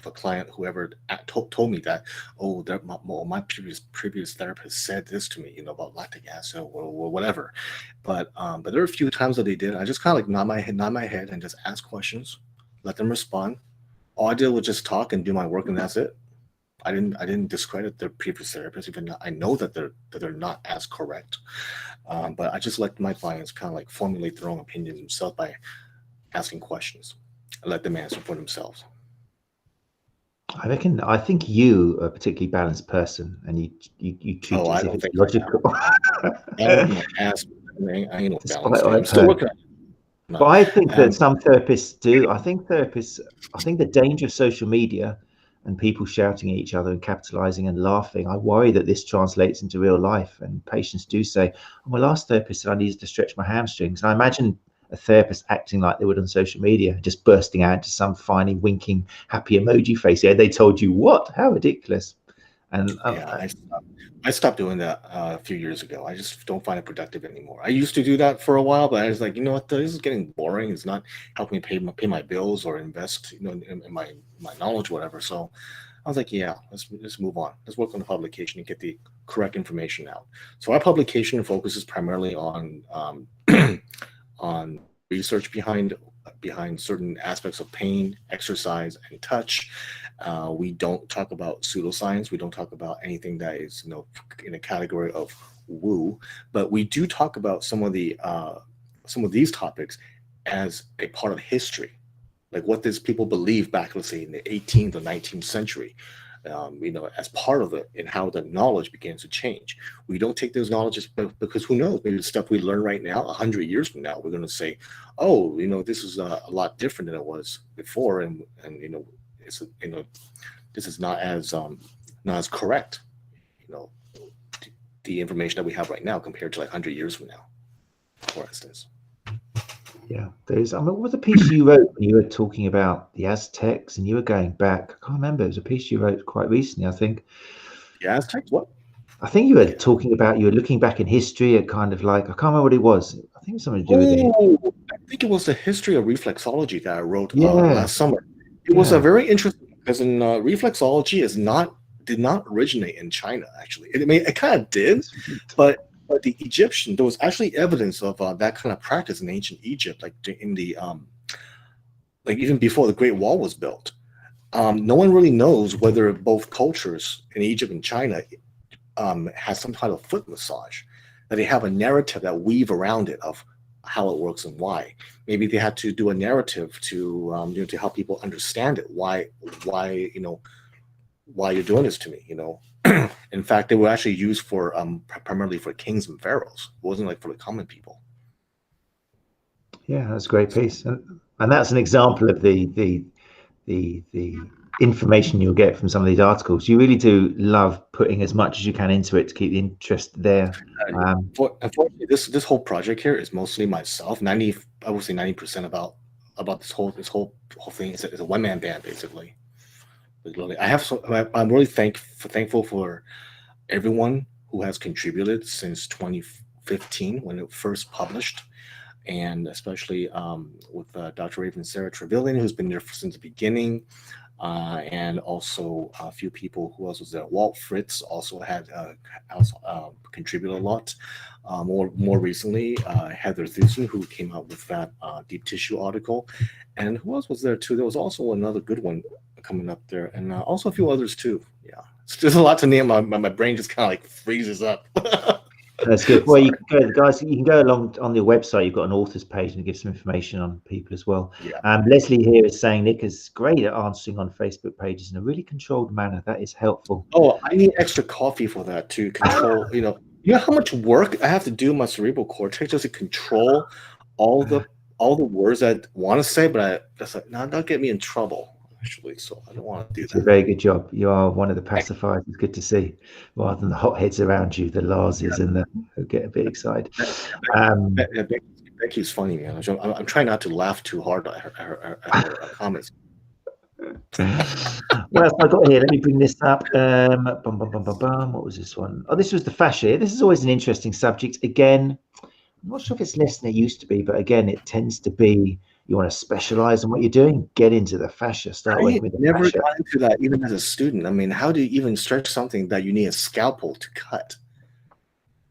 a client who ever told me that, oh, my previous therapist said this to me, about lactic acid or whatever. But there are a few times that they did. I just kind of like nod my head and just ask questions, let them respond. All I did was just talk and do my work, and that's it. I didn't discredit their previous therapist, even though I know that they're not as correct. But I just let my clients kind of like formulate their own opinions themselves by asking questions and let them answer for themselves. I think you are a particularly balanced person, and you treat it as if it's logical. I ain't no balance. I'm still working on it. No. But I think that some therapists do. I think the danger of social media and people shouting at each other and capitalizing and laughing, I worry that this translates into real life. And patients do say, oh, my last therapist said I needed to stretch my hamstrings. And I imagine a therapist acting like they would on social media, just bursting out into some funny, winking, happy emoji face. Yeah, they told you what? How ridiculous. And I stopped doing that a few years ago. I just don't find it productive anymore. I used to do that for a while, but I was like, you know what, this is getting boring. It's not helping me pay my bills or invest, in my knowledge, whatever. So I was like, yeah, let's move on. Let's work on the publication and get the correct information out. So our publication focuses primarily on on research behind certain aspects of pain, exercise, and touch. We don't talk about pseudoscience. We don't talk about anything that is, in a category of woo, but we do talk about some of these topics as a part of history, like what these people believe back, let's say, in the 18th or 19th century. As part of it, and how the knowledge begins to change. We don't take those knowledges because who knows, maybe the stuff we learn right now, 100 years from now, we're going to say, oh, this is a lot different than it was before, and it's this is not as correct, the information that we have right now compared to like 100 years from now, for instance. Yeah, what was the piece you wrote when you were talking about the Aztecs and you were going back? I can't remember. It was a piece you wrote quite recently, I think. The Aztecs, what? I think you were talking about, you were looking back in history at kind of like, I can't remember what it was. I think it was something to do with it. I think it was the history of reflexology that I wrote last summer. It was a very interesting, because in reflexology did not originate in China, actually. It kind of did, but the Egyptian, there was actually evidence of that kind of practice in ancient Egypt, like in the like even before the Great Wall was built. No one really knows whether both cultures in Egypt and China has some kind of foot massage, that they have a narrative that weave around it of how it works and why. Maybe they had to do a narrative to to help people understand it. Why you're doing this to me, In fact, they were actually used for primarily for kings and pharaohs. It wasn't like for the common people. Yeah, that's a great piece, and that's an example of the information you'll get from some of these articles. You really do love putting as much as you can into it to keep the interest there. Unfortunately, this whole project here is mostly myself. I would say 90% about this whole thing is a one-man band, basically. I'm really thankful for everyone who has contributed since 2015 when it first published, and especially with Dr. Raven Sarah Trevelyan, who's been there since the beginning, and also a few people who else was there. Walt Fritz also had contributed a lot. More recently, Heather Thusen, who came out with that deep tissue article, and who else was there too? There was also another good one coming up there, and also a few others too. Yeah, there's a lot to name. My brain just kind of like freezes up. That's good. Well, you can go, guys. You can go along on the website. You've got an author's page and it gives some information on people as well. Yeah. Leslie here is saying Nick is great at answering on Facebook pages in a really controlled manner. That is helpful. Oh, I need extra coffee for that to control. You know how much work I have to do in my cerebral cortex just to control all the words I want to say, but that's like, no, that'll get me in trouble. Actually, so I don't want to do that. It's a very good job. You are one of the pacifiers. It's good to see, rather than the hotheads around you, the Larses and the who get a bit excited. Becky's funny, man. I'm trying not to laugh too hard at her comments. What else have I got here? Let me bring this up. What was this one? Oh, this was the fascia. This is always an interesting subject. Again, I'm not sure if it's less than it used to be, but again, it tends to be you want to specialize in what you're doing, get into the fascia, start I working with the never fascia. got into that even as a student. I mean, how do you even stretch something that you need a scalpel to cut?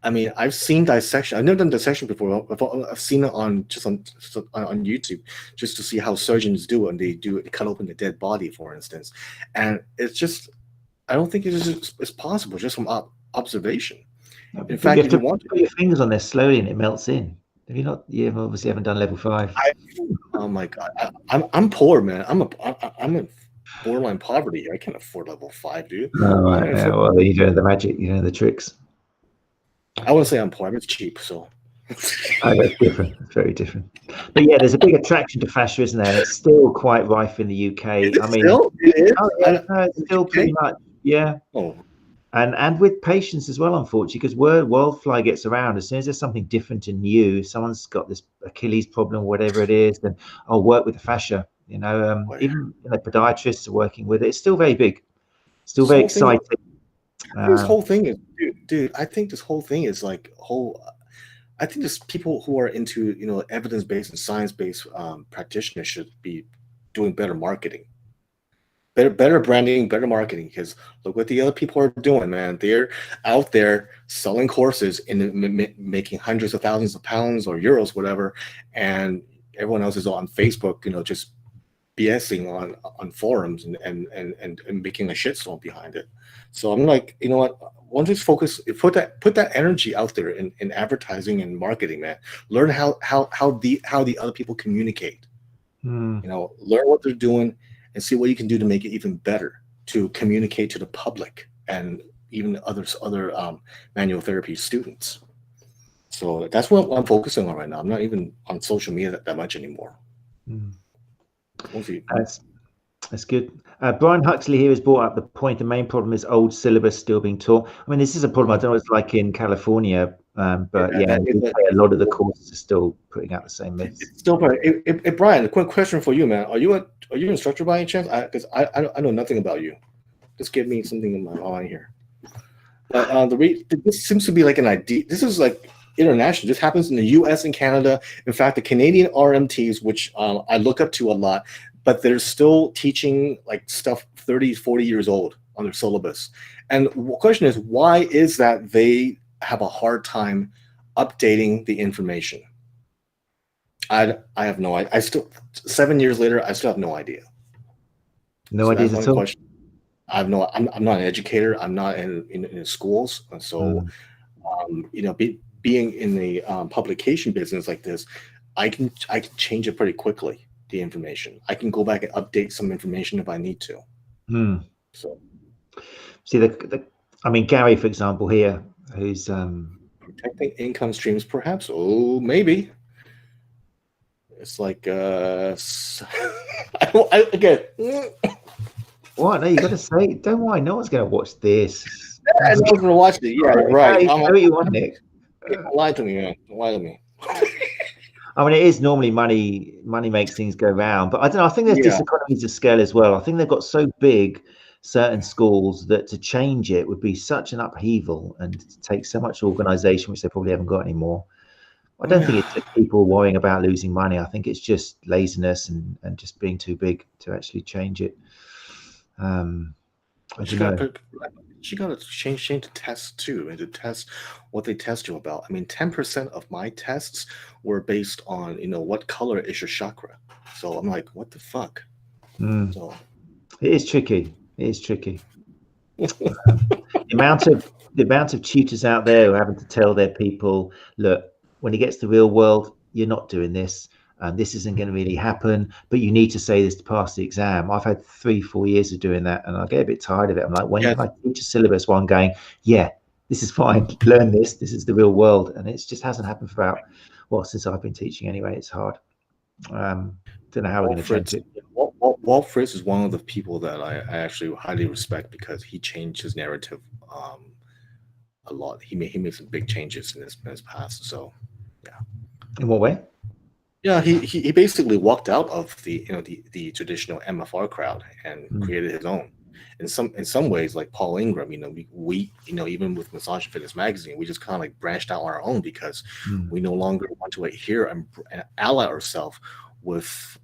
I mean, I've seen dissection. I've never done dissection before. I've seen it on YouTube, just to see how surgeons do it. And they cut open the dead body, for instance. And it's just, I don't think it's possible just from observation. In fact, You have if to you want to, put your fingers on there slowly and it melts in. Have you not? You obviously haven't done level 5. oh my God, I'm poor, man. I'm in borderline poverty. I can't afford level 5, dude. Oh, right. Yeah, well, you know the magic, you know the tricks. I wouldn't say I'm poor, but it's cheap. So Oh, that's different. It's very different. But yeah, there's a big attraction to fascia, isn't there? And it's still quite rife in the UK. I mean, it is. oh yeah, no, it's still pretty much, yeah. Oh, And with patients as well, unfortunately, because word wildfly gets around. As soon as there's something different and new, if someone's got this Achilles problem, whatever it is, then I'll work with the fascia. You know, boy. even podiatrists are working with it. It's still very big, still This very whole thing is- exciting. This whole thing is, dude. I think this whole thing is like whole. I think just people who are into evidence-based and science-based practitioners should be doing better marketing, better branding, better marketing. Because look what the other people are doing, man. They're out there selling courses and making hundreds of thousands of pounds or euros, whatever, and everyone else is on Facebook, just BSing on forums and making a shitstorm behind it. So I'm like, you know what? Once just focus, put that energy out there in advertising and marketing, man. Learn how the other people communicate. Learn what they're doing and see what you can do to make it even better to communicate to the public and even other manual therapy students. So that's what I'm focusing on right now. I'm not even on social media that much anymore. That's good. Brian Huxley here has brought up the point. The main problem is old syllabus still being taught. I mean, this is a problem. I don't know what it's like in California, but yeah, a lot of the courses are still putting out the same myths. It's still, Brian, a quick question for you, man. Are you an instructor by any chance? Because I know nothing about you. Just give me something in my mind here. But this seems to be like an idea. This is like international. This happens in the U.S. and Canada. In fact, the Canadian RMTs, which I look up to a lot, but they're still teaching like stuff 30, 40 years old on their syllabus. And the question is, why is that they have a hard time updating the information? I have no idea. 7 years later, I still have no idea. No idea at all. Question. I'm not an educator. I'm not in schools. And so, being in the publication business like this, I can change it pretty quickly. The information I can go back and update some information if I need to. So, see I mean, Gary, for example, here, who's protecting income streams, perhaps. Oh, maybe. It's like again. What? No, you got to say. Don't worry, no one's going to watch this. No one's going to watch it. Yeah, right. You want, Nick? Lie to me, man. Lie to me. I mean, it is normally money makes things go round, but I don't know. I think there's diseconomies of scale as well. I think they've got so big, certain schools, that to change it would be such an upheaval and take so much organization, which they probably haven't got anymore. I don't think it's people worrying about losing money. I think it's just laziness and just being too big to actually change it. I don't know. You got to change the test too, and to test what they test you about. I mean, 10% of my tests were based on what color is your chakra. So I'm like, what the fuck? So it is tricky. It is tricky. The amount of tutors out there who are having to tell their people, look, when it gets to the real world, you're not doing this. This isn't going to really happen, but you need to say this to pass the exam. I've had 3-4 years of doing that, and I get a bit tired of it. I'm like, when can I teach a syllabus while I'm going, yeah, this is fine, learn this. This is the real world, and it just hasn't happened for about since I've been teaching anyway. It's hard. Don't know how we're going to change it. Walt Fritz is one of the people that I actually highly respect because he changed his narrative a lot. He made some big changes in his past. So, yeah. In what way? Yeah, he basically walked out of the traditional MFR crowd and created his own. in some ways, like Paul Ingram, we even with Massage and Fitness Magazine, we just kind of like branched out on our own because we no longer want to adhere and ally ourselves with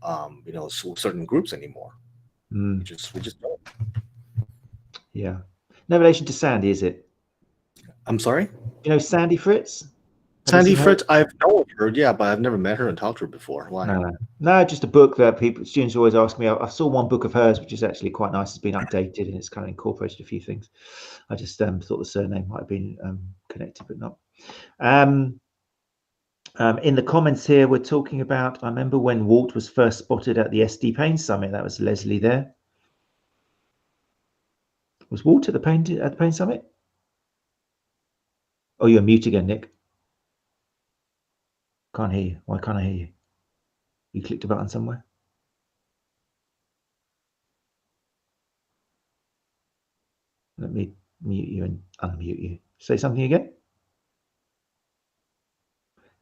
certain groups anymore. We just don't. Yeah. No relation to Sandy, is it? I'm sorry? You know Sandy Fritz? Sandy Fritz, I've heard, yeah, but I've never met her and talked to her before. Why? No, just a book that students always ask me. I saw one book of hers, which is actually quite nice. It's been updated and it's kind of incorporated a few things. I just thought the surname might have been connected, but not. In the comments here, we're talking about, I remember when Walt was first spotted at the SD Pain Summit. That was Leslie there. Was Walt at the Pain Summit? Oh, you're mute again, Nick. Can't hear you. Why can't I hear you? You clicked a button somewhere? Let me mute you and unmute you. Say something again.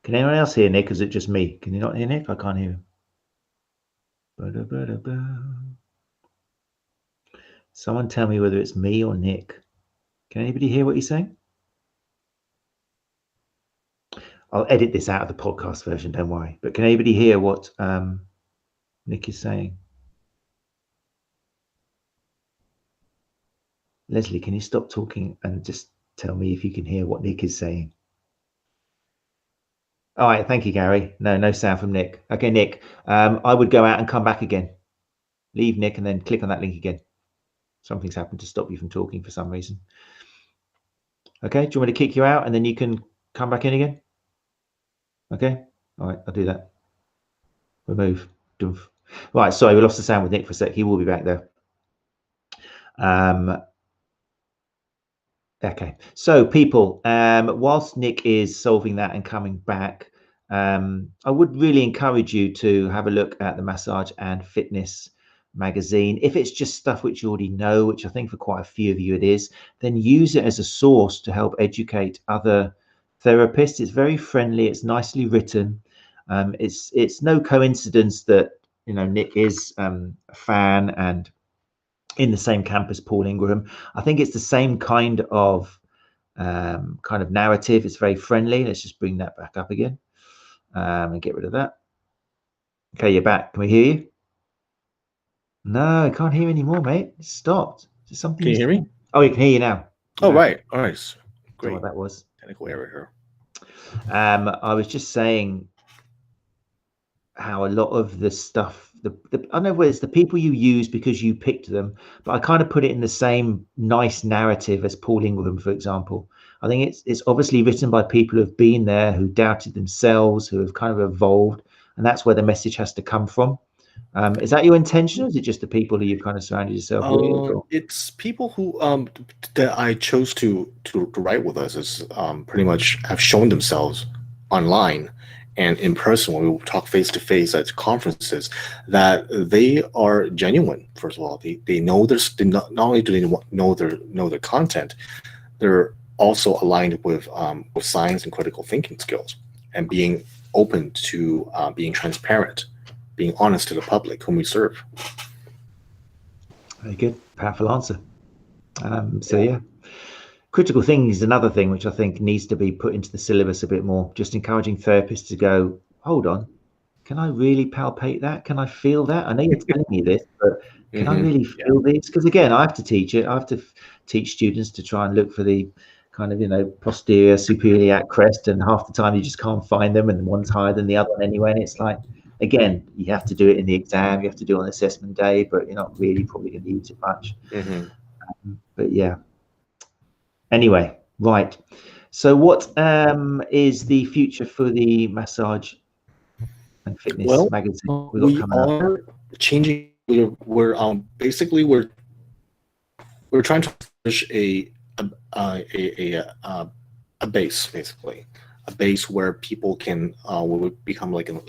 Can anyone else hear Nick? Is it just me? Can you not hear Nick? I can't hear him. Someone tell me whether it's me or Nick. Can anybody hear what he's saying? I'll edit this out of the podcast version, don't worry. But can anybody hear what Nick is saying? Leslie, can you stop talking and just tell me if you can hear what Nick is saying? All right, thank you, Gary. No sound from Nick. Okay, Nick, I would go out and come back again. Leave Nick and then click on that link again. Something's happened to stop you from talking for some reason. Okay, do you want me to kick you out and then you can come back in again? Okay, all right, I'll do that. Remove. Right, sorry, we lost the sound with Nick for a sec. He will be back there. Okay, so people, whilst Nick is solving that and coming back, I would really encourage you to have a look at the Massage and Fitness magazine. If it's just stuff which you already know, which I think for quite a few of you it is, then use it as a source to help educate other therapists. It's very friendly, it's nicely written. It's no coincidence that Nick is a fan and in the same camp as Paul Ingram. I think it's the same kind of narrative. It's very friendly. Let's just bring that back up again and get rid of that. Okay, you're back. Can we hear you? No, I can't hear anymore, mate. It stopped. Is something? Can you hear me? Oh, you can hear you now. Oh, right. All right. Great. What that was. Technical error here. I was just saying how a lot of the stuff, I don't know whether it's the people you use because you picked them, but I kind of put it in the same nice narrative as Paul Ingram, for example. I think it's obviously written by people who've been there, who doubted themselves, who have kind of evolved, and that's where the message has to come from. Is that your intention, or is it just the people who you've kind of surrounded yourself with? It's people who that I chose to write with us is pretty much have shown themselves online and in person when we talk face to face at conferences that they are genuine. First of all, they know not only do they know their content, they're also aligned with science and critical thinking skills and being open to being transparent, being honest to the public whom we serve. Very good, powerful answer. Yeah. Critical thinking is another thing which I think needs to be put into the syllabus a bit more, just encouraging therapists to go, hold on, can I really palpate that? Can I feel that? I know you're telling me this, but can I really feel this? Because again, I have to teach it. I have to teach students to try and look for the kind of, posterior superior crest, and half the time you just can't find them, and one's higher than the other one anyway. And it's like, again, you have to do it in the exam, you have to do it on assessment day, but you're not really probably going to use it much. But yeah. Anyway, right. So what is the future for the Massage and Fitness magazine? We are changing. We're basically we're trying to establish a base, basically a base where people can will become like a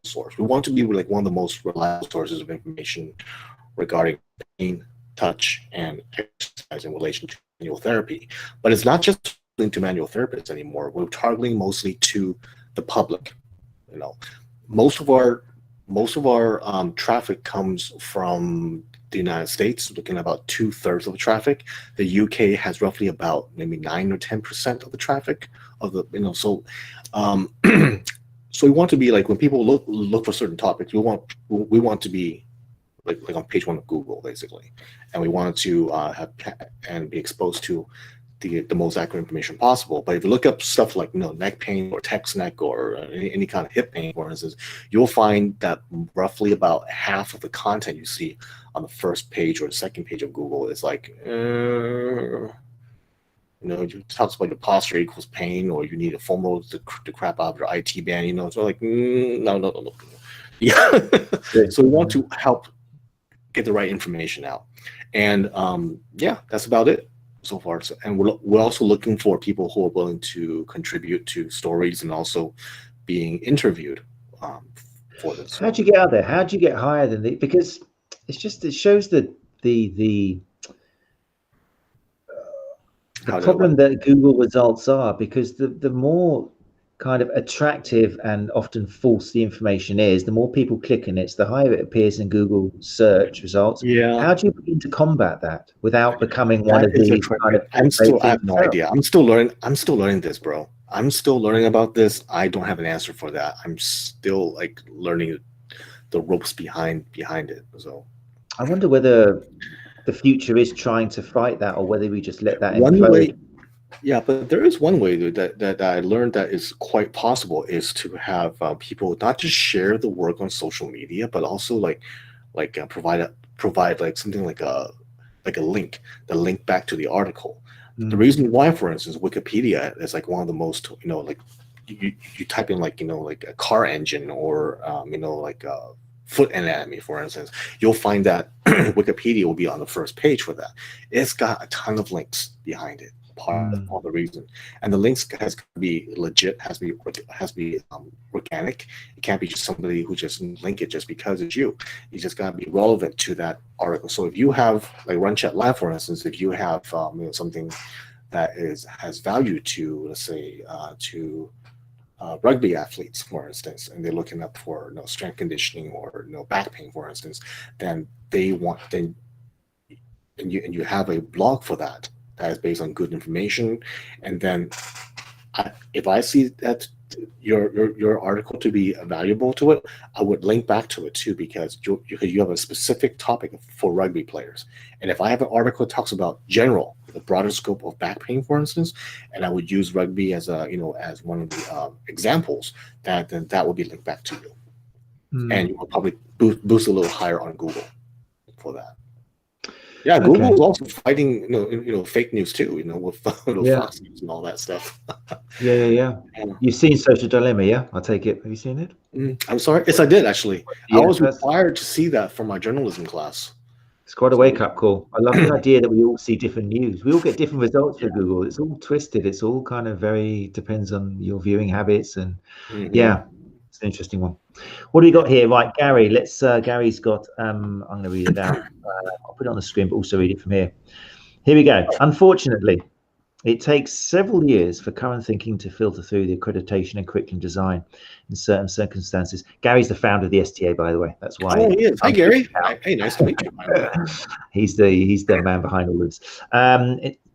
source. We want to be like one of the most reliable sources of information regarding pain, touch, and exercise in relation to manual therapy. But it's not just linked to manual therapists anymore. We're targeting mostly to the public. Most of our traffic comes from the United States, looking at about 2/3 of the traffic. The UK has roughly about maybe 9 or 10% of the traffic of the, so so we want to be like, when people look for certain topics, we want to be like on page 1 of Google, basically, and we wanted to have and be exposed to the most accurate information possible. But if you look up stuff like neck pain or text neck or any kind of hip pain, for instance, you'll find that roughly about half of the content you see on the first page or the second page of Google is like, it talks about your posture equals pain, or you need a foam roll to crap out of your IT band. It's like, no. Yeah. So we want to help get the right information out, and that's about it so far. So, and we're also looking for people who are willing to contribute to stories and also being interviewed for this. How'd you get out there? How'd you get higher than because it shows the problem that Google results are, because the more kind of attractive and often false the information is, the more people click on it, the higher it appears in Google search results. Yeah. How do you begin to combat that without becoming one of these kind of? I have no idea. I'm still learning this, bro. I'm still learning about this. I don't have an answer for that. I'm still like learning the ropes behind it. So I wonder whether the future is trying to fight that, or whether we just let that one implode. way. Yeah, but there is one way that I learned that is quite possible, is to have people not just share the work on social media, but also provide like something like a link, the link back to the article. The reason why, for instance, Wikipedia is like one of the most, like you type in like a car engine or like a foot anatomy, for instance, you'll find that Wikipedia will be on the first page for that. It's got a ton of links behind it. Part of the reason, and the links has to be legit, has to be organic. It can't be just somebody who just link it just because it's you. You just gotta be relevant to that article. So if you have like Run Chat Live, for instance, if you have something that has value to, let's say, to rugby athletes, for instance, and they're looking up for strength conditioning or back pain, for instance, then and you have a blog for that is based on good information, and then if I see that your article to be valuable to it, I would link back to it too, because you have a specific topic for rugby players. And if I have an article that talks about the broader scope of back pain, for instance, and I would use rugby as as one of the examples, then that will be linked back to you, and you will probably boost a little higher on Google for that. Yeah, Google is also fighting, fake news too, with Fox News and all that stuff. Yeah. You've seen Social Dilemma, yeah? I'll take it. Have you seen it? I'm sorry. Yes, I did actually. Yeah, I was required to see that for my journalism class. It's quite a wake-up call. I love the idea that we all see different news. We all get different results for Google. It's all twisted. It's all kind of depends on your viewing habits, and yeah, it's an interesting one. What do we got here? Right, Gary. Gary's got. I'm going to read it out. I'll put it on the screen, but also read it from here. Here we go. Unfortunately, it takes several years for current thinking to filter through the accreditation and curriculum design in certain circumstances. Gary's the founder of the STA, by the way. That's why. Oh, he is. Hi, Gary. Hey, nice to meet you. He's the man behind all this.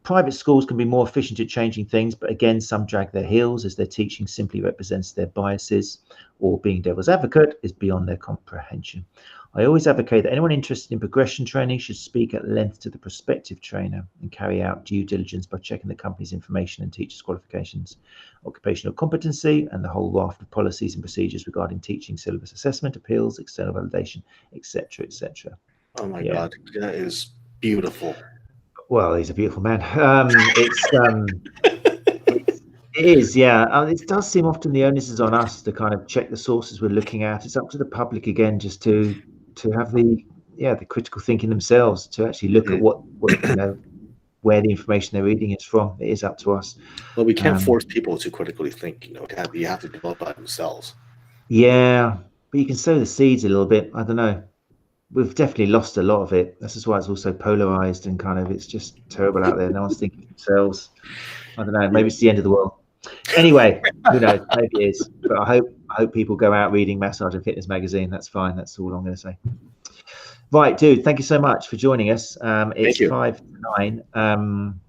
Private schools can be more efficient at changing things, but again, some drag their heels as their teaching simply represents their biases, or being devil's advocate is beyond their comprehension. I always advocate that anyone interested in progression training should speak at length to the prospective trainer and carry out due diligence by checking the company's information and teachers' qualifications, occupational competency, and the whole raft of policies and procedures regarding teaching, syllabus assessment, appeals, external validation, etc., etc. Oh my God, that is beautiful. Well, he's a beautiful man. It is, yeah. It does seem often the onus is on us to kind of check the sources we're looking at. It's up to the public again, just to have the critical thinking themselves, to actually look at what where the information they're reading is from. It is up to us. Well, we can't force people to critically think. You have to develop by themselves. Yeah, but you can sow the seeds a little bit. I don't know. We've definitely lost a lot of it. This is why it's also polarized and kind of, it's just terrible out there. No one's thinking of themselves. I don't know. Maybe it's the end of the world. Anyway, who knows? Maybe it is. But I hope people go out reading Massage and Fitness magazine. That's fine. That's all I'm going to say. Right, dude, thank you so much for joining us. It's Thank you. 5 to 9.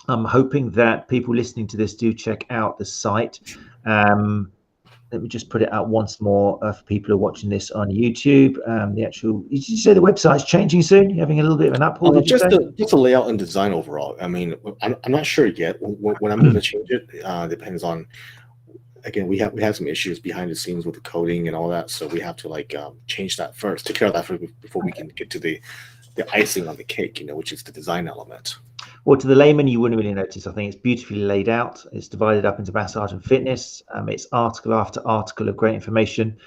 I'm hoping that people listening to this do check out the site. Let me just put it out once more for people who are watching this on YouTube. Did you say the website's changing soon? You're having a little bit of an uphaul, did you say? Just the layout and design overall. I mean, I'm not sure yet when I'm going to change it. Depends on, again, we have some issues behind the scenes with the coding and all that, so we have to like change that first, take care of that first before we can get to the icing on the cake, which is the design element. Well, to the layman, you wouldn't really notice. I think it's beautifully laid out. It's divided up into massage and fitness. It's article after article of great information.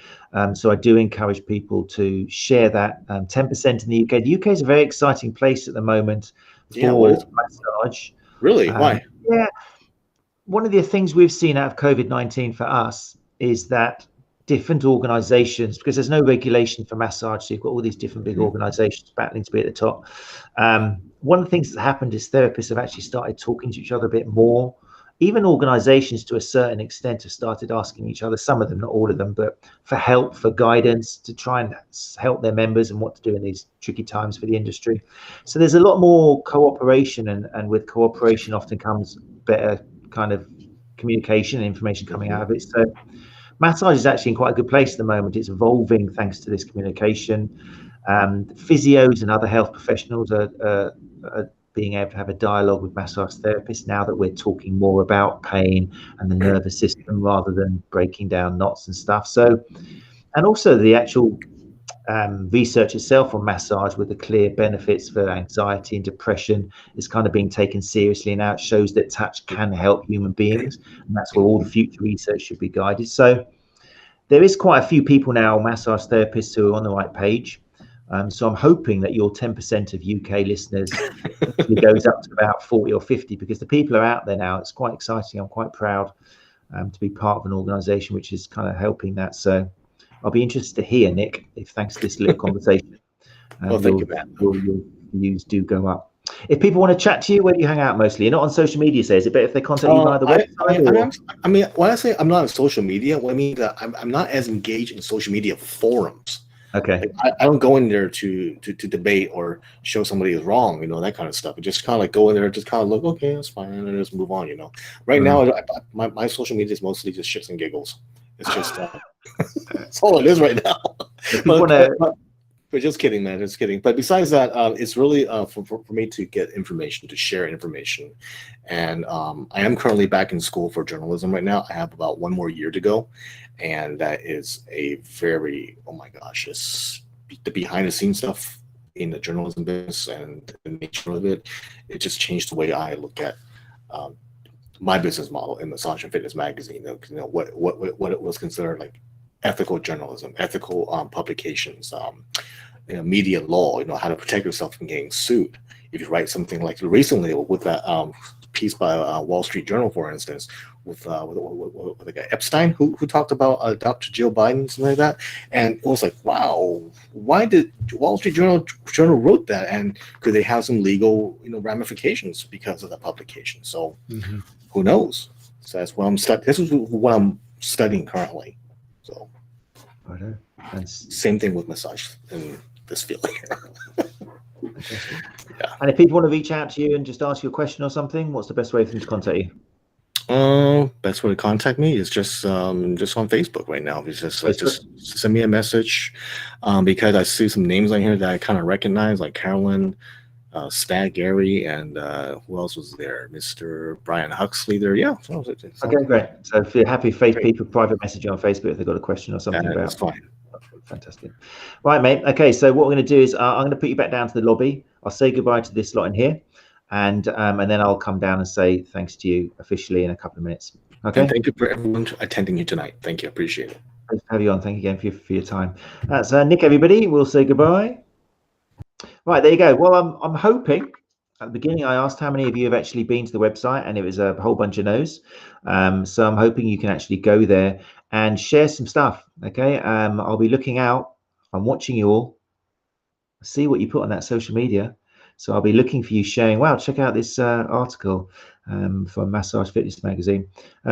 So I do encourage people to share that. 10% in the UK. The UK is a very exciting place at the moment for massage. Really? Why? Yeah. One of the things we've seen out of COVID-19 for us is that different organizations, because there's no regulation for massage, so you've got all these different big organizations battling to be at the top. One of the things that happened is therapists have actually started talking to each other a bit more. Even organizations to a certain extent have started asking each other, some of them, not all of them, but for help, for guidance, to try and help their members and what to do in these tricky times for the industry. So there's a lot more cooperation, and with cooperation often comes better kind of communication and information coming out of it. So massage is actually in quite a good place at the moment. It's evolving thanks to this communication. Physios and other health professionals are being able to have a dialogue with massage therapists now that we're talking more about pain and the nervous system rather than breaking down knots and stuff. So, and also the actual research itself on massage with the clear benefits for anxiety and depression is kind of being taken seriously now. It shows that touch can help human beings, and that's where all the future research should be guided. So there is quite a few people now, massage therapists, who are on the right page. So I'm hoping that your 10% of UK listeners goes up to about 40 or 50, because the people are out there now. It's quite exciting. I'm quite proud to be part of an organization which is kind of helping that. So I'll be interested to hear, Nick, if thanks to this little conversation, Well, thank you, man. your views do go up. If people want to chat to you, where do you hang out mostly? You're not on social media, so is it better if they contact you via the website? I mean, when I say I'm not on social media, what I mean that I'm not as engaged in social media forums. Okay. Like, I don't go in there to debate or show somebody is wrong, that kind of stuff. I just kind of like go in there, just kind of look, okay, that's fine, and just move on, Right now, my social media is mostly just shits and giggles. It's just that's all it is right now. But just kidding, man. Just kidding. But besides that, it's really for me to get information, to share information. And I am currently back in school for journalism right now. I have about 1 more year to go. And that is a very, oh my gosh, it's the behind the scenes stuff in the journalism business and the nature of it. It just changed the way I look at my business model in Massage and Fitness magazine. What it was considered like ethical journalism, ethical publications, media law, how to protect yourself from getting sued. If you write something like recently with that piece by Wall Street Journal, for instance, with the guy Epstein, who talked about Dr. Jill Biden, something like that, and it was like, wow, why did Wall Street Journal wrote that, and could they have some legal ramifications because of that publication? So who knows? So that's what I'm studying. This is what I'm studying currently. So same thing with massage in this field here. Yeah. And if people want to reach out to you and just ask you a question or something, what's the best way for them to contact you? Best way to contact me is just on Facebook right now. It's just send me a message, because I see some names on here that I kind of recognize, like Carolyn, Stag Gary, and who else was there? Mr. Brian Huxley there. Yeah. Okay, great. So if you're happy, people private message you on Facebook if they've got a question or something about. That's fine. Fantastic. Right, mate. Okay, so what we're going to do is I'm going to put you back down to the lobby. I'll say goodbye to this lot in here, and then I'll come down and say thanks to you officially in a couple of minutes. Okay. And thank you for everyone attending you tonight. Thank you. Appreciate it. Thanks for having you on. Thank you again for your time. That's Nick, everybody. We'll say goodbye. Right, there you go. Well, I'm hoping. At the beginning, I asked how many of you have actually been to the website, and it was a whole bunch of no's. So I'm hoping you can actually go there and share some stuff. Okay. I'll be looking out. I'm watching you all. See what you put on that social media. So I'll be looking for you sharing, wow, check out this article from Massage Fitness Magazine.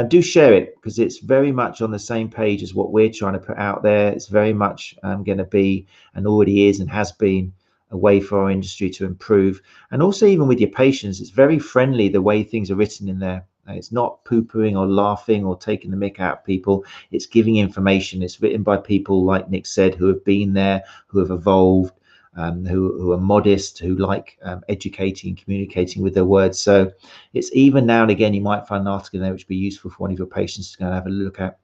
Do share it, because it's very much on the same page as what we're trying to put out there. It's very much going to be, and already is and has been, a way for our industry to improve. And also, even with your patients, it's very friendly the way things are written in there. It's not poo-pooing or laughing or taking the mick out of people. It's giving information. It's written by people, like Nick said, who have been there, who have evolved, who are modest, who like educating and communicating with their words. So it's, even now and again, you might find an article there which would be useful for one of your patients to go and have a look at,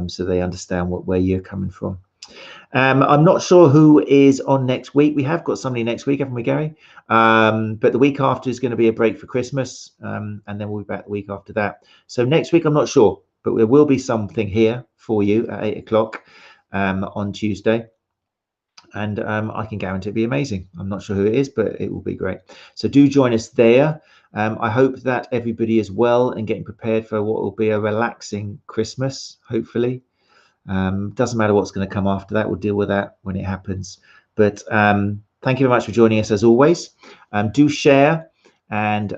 so they understand where you're coming from. I'm not sure who is on next week. We have got somebody next week, haven't we, Gary? But the week after is going to be a break for Christmas, and then we'll be back the week after that. So next week, I'm not sure, but there will be something here for you at 8 o'clock on Tuesday. And I can guarantee it'll be amazing. I'm not sure who it is, but it will be great. So do join us there. I hope that everybody is well and getting prepared for what will be a relaxing Christmas, hopefully. Doesn't matter what's going to come after that. We'll deal with that when it happens. But thank you very much for joining us as always. Do share and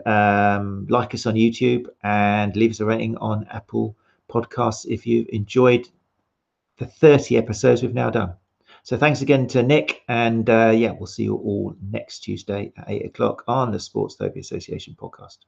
like us on YouTube, and leave us a rating on Apple Podcasts if you've enjoyed the 30 episodes we've now done. So thanks again to Nick, and yeah, we'll see you all next Tuesday at 8 o'clock on the Sports Therapy Association podcast.